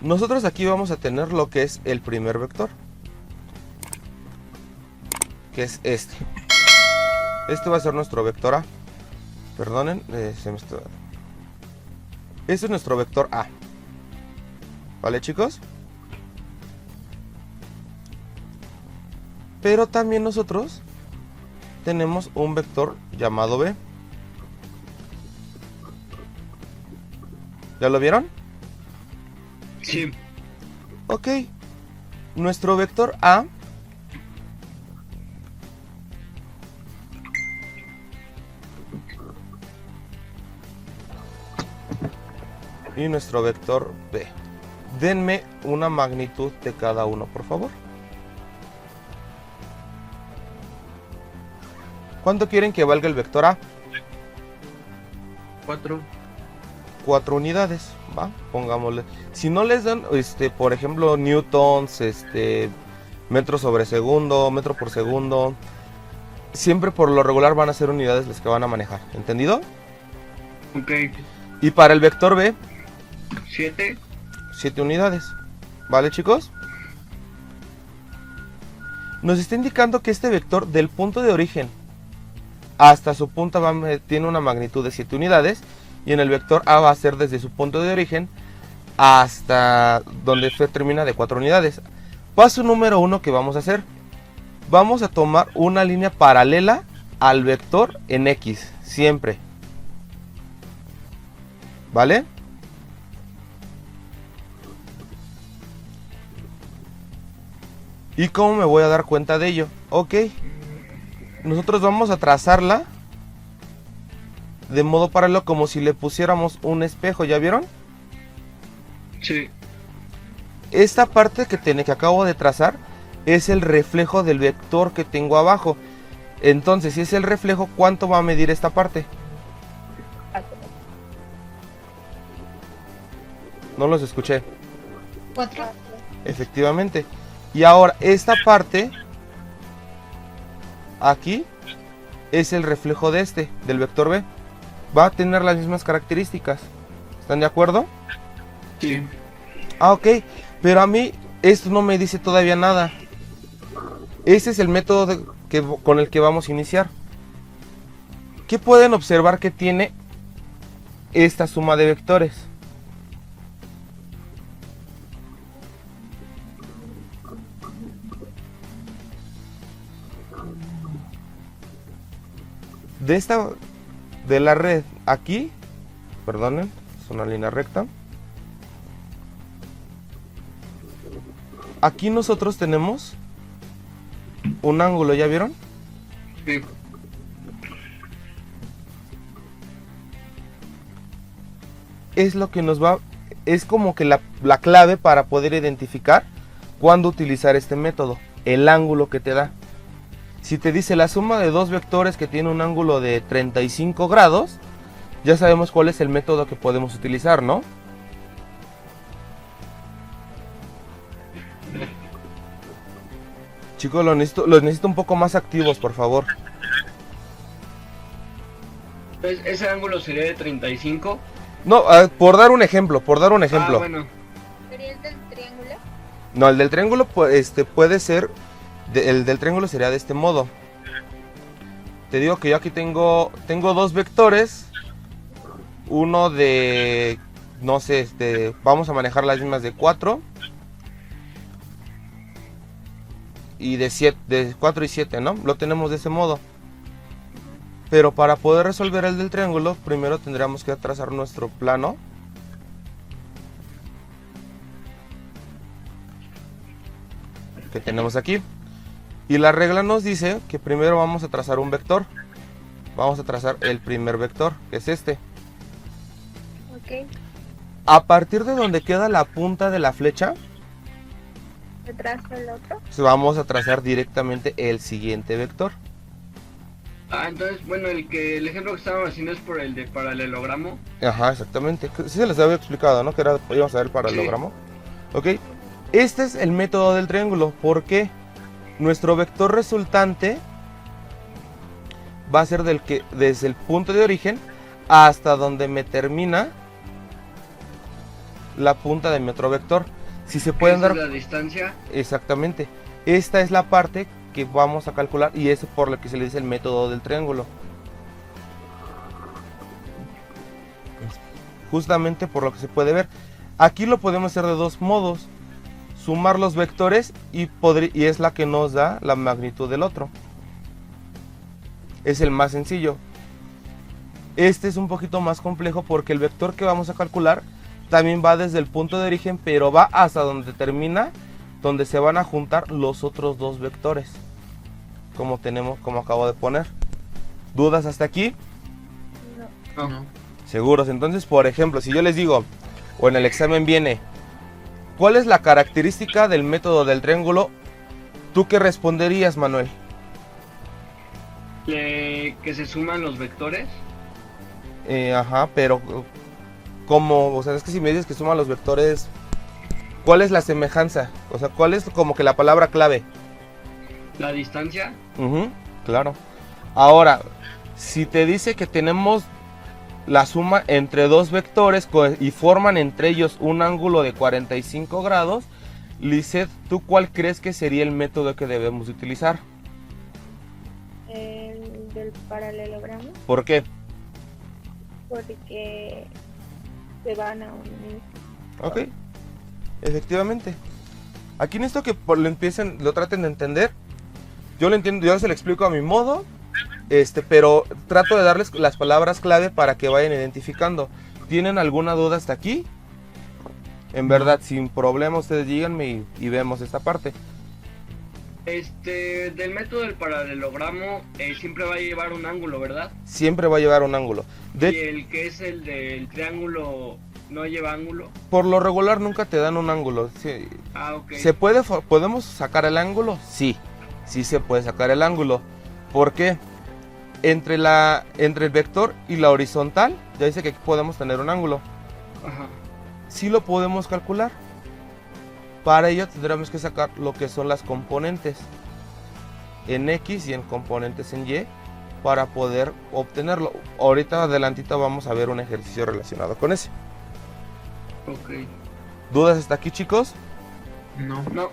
Nosotros aquí vamos a tener lo que es el primer vector, que es este. Este va a ser nuestro vector A. Perdonen, este es nuestro vector A. ¿Vale, chicos? Pero también nosotros tenemos un vector llamado B. ¿Ya lo vieron? Sí. Ok. Nuestro vector A y nuestro vector B. Denme una magnitud de cada uno, por favor. ¿Cuánto quieren que valga el vector A? 4. 4 unidades, ¿va? Pongámosle. Si no les dan, por ejemplo, newtons, metros sobre segundo, metro por segundo, siempre por lo regular van a ser unidades las que van a manejar, ¿entendido? Ok. Y para el vector B, 7. 7 unidades, ¿vale, chicos? Nos está indicando que este vector del punto de origen hasta su punta tiene una magnitud de 7 unidades. Y en el vector A va a ser desde su punto de origen hasta donde se termina de 4 unidades. Paso número 1 que vamos a hacer. Vamos a tomar una línea paralela al vector en X, siempre. ¿Vale? ¿Y cómo me voy a dar cuenta de ello? Ok. Nosotros vamos a trazarla de modo paralelo, como si le pusiéramos un espejo, ¿ya vieron? Sí. Esta parte que acabo de trazar es el reflejo del vector que tengo abajo. Entonces, si es el reflejo, ¿cuánto va a medir esta parte? No los escuché. 4. Efectivamente. Y ahora, esta parte aquí es el reflejo de del vector B. Va a tener las mismas características. ¿Están de acuerdo? Sí. Ah, ok. Pero a mí esto no me dice todavía nada. Ese es el método con el que vamos a iniciar. ¿Qué pueden observar que tiene esta suma de vectores? De la red aquí, perdonen, es una línea recta. Aquí nosotros tenemos un ángulo, ¿ya vieron? Sí. Es lo que nos va, es como que la clave para poder identificar cuándo utilizar este método, el ángulo que te da. Si te dice la suma de dos vectores que tiene un ángulo de 35 grados, ya sabemos cuál es el método que podemos utilizar, ¿no? Chicos, los necesito un poco más activos, por favor. Pues ese ángulo sería de 35. No, por dar un ejemplo, Ah, bueno. ¿Sería el del triángulo? No, el del triángulo puede ser, el del triángulo sería de este modo. Te digo que yo aquí tengo dos vectores. Uno de, no sé, vamos a manejar las mismas de 4. Y de 7, de 4 y 7, ¿no? Lo tenemos de ese modo. Pero para poder resolver el del triángulo, primero tendríamos que trazar nuestro plano. Que tenemos aquí. Y la regla nos dice que primero vamos a trazar un vector. Vamos a trazar el primer vector, que es este. Ok. A partir de donde queda la punta de la flecha, ¿Me trazo el otro? vamos a trazar directamente el siguiente vector. Ah, entonces, bueno, el ejemplo que estábamos haciendo es por el de paralelogramo. Ajá, exactamente. Sí se les había explicado, ¿no? Que íbamos a ver el paralelogramo. Ok. Este es el método del triángulo. ¿Por qué? Nuestro vector resultante va a ser desde el punto de origen hasta donde me termina la punta de mi otro vector. Si se pueden Esa dar... es la distancia. Exactamente. Esta es la parte que vamos a calcular y es por lo que se le dice el método del triángulo. Justamente por lo que se puede ver. Aquí lo podemos hacer de dos modos. Sumar los vectores y es la que nos da la magnitud del otro. Es el más sencillo. Este es un poquito más complejo porque el vector que vamos a calcular también va desde el punto de origen, pero va hasta donde termina, donde se van a juntar los otros dos vectores. Como acabo de poner. ¿Dudas hasta aquí? No. Seguros. Entonces, por ejemplo, si yo les digo, o en el examen viene, ¿cuál es la característica del método del triángulo? ¿Tú qué responderías, Manuel? Que se suman los vectores. Ajá, pero ¿cómo? O sea, es que si me dices que suman los vectores, ¿cuál es la semejanza? O sea, ¿cuál es como que la palabra clave? La distancia. Claro. Ahora, si te dice que tenemos la suma entre dos vectores y forman entre ellos un ángulo de 45 grados, Lisette, ¿tú cuál crees que sería el método que debemos utilizar? El del paralelogramo, ¿Por qué? porque se van a unir. Ok, efectivamente. Aquí necesito que lo traten de entender. Yo lo entiendo, yo se lo explico a mi modo, pero trato de darles las palabras clave para que vayan identificando. ¿Tienen alguna duda hasta aquí? En verdad, sin problema, ustedes díganme y vemos esta parte. Del método del paralelogramo siempre va a llevar un ángulo, ¿verdad? Siempre va a llevar un ángulo. Y el que es el del triángulo no lleva ángulo. Por lo regular nunca te dan un ángulo. Sí. Ah, ok. ¿Podemos sacar el ángulo? Sí, sí se puede sacar el ángulo. ¿Por qué? Entre el vector y la horizontal, ya dice que aquí podemos tener un ángulo. Ajá. Sí lo podemos calcular. Para ello tendremos que sacar lo que son las componentes en X y en componentes en Y para poder obtenerlo. Ahorita adelantito vamos a ver un ejercicio relacionado con ese. Ok. ¿Dudas hasta aquí, chicos? No. No.